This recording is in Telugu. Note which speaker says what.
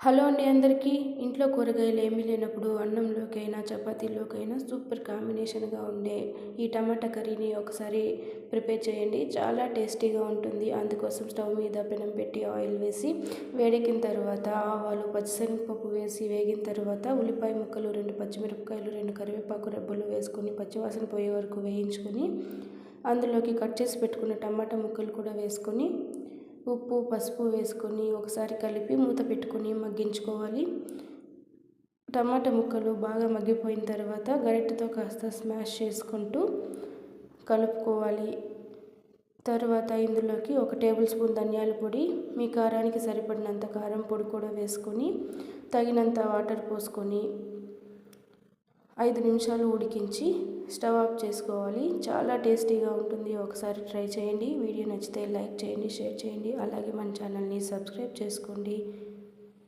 Speaker 1: హలో అండి అందరికీ. ఇంట్లో కూరగాయలు ఏమీ లేనప్పుడు అన్నంలోకైనా, చపాతీలోకైనా సూపర్ కాంబినేషన్‌గా ఉండే ఈ టమాటా కర్రీని ఒకసారి ప్రిపేర్ చేయండి. చాలా టేస్టీగా ఉంటుంది. అందుకోసం స్టవ్ మీద పెనం పెట్టి ఆయిల్ వేసి వేడెక్కిన తర్వాత ఆవాలు, పచ్చిశనగపప్పు వేసి వేగిన తర్వాత ఉల్లిపాయ ముక్కలు, 2 పచ్చిమిరపకాయలు, 2 కరివేపాకు రెబ్బలు వేసుకొని పచ్చివాసన పోయే వరకు వేయించుకొని అందులోకి కట్ చేసి పెట్టుకున్న టమాటా ముక్కలు కూడా వేసుకొని ఉప్పు, పసుపు వేసుకొని ఒకసారి కలిపి మూత పెట్టుకొని మగ్గించుకోవాలి. టమాటా ముక్కలు బాగా మగ్గిపోయిన తర్వాత గరిటెతో కాస్త స్మాష్ చేసుకుంటూ కలుపుకోవాలి. తర్వాత ఇందులోకి 1 టేబుల్ స్పూన్ ధనియాల పొడి, మీ కారానికి సరిపడినంత కారం పొడి కూడా వేసుకొని తగినంత వాటర్ పోసుకొని 5 నిమిషాలు ఉడికించి స్టవ్ ఆఫ్ చేసుకోవాలి. చాలా టేస్టీగా ఉంటుంది. ఒకసారి ట్రై చేయండి. వీడియో నచ్చితే లైక్ చేయండి, షేర్ చేయండి. అలాగే మన ఛానల్ని సబ్స్క్రైబ్ చేసుకోండి.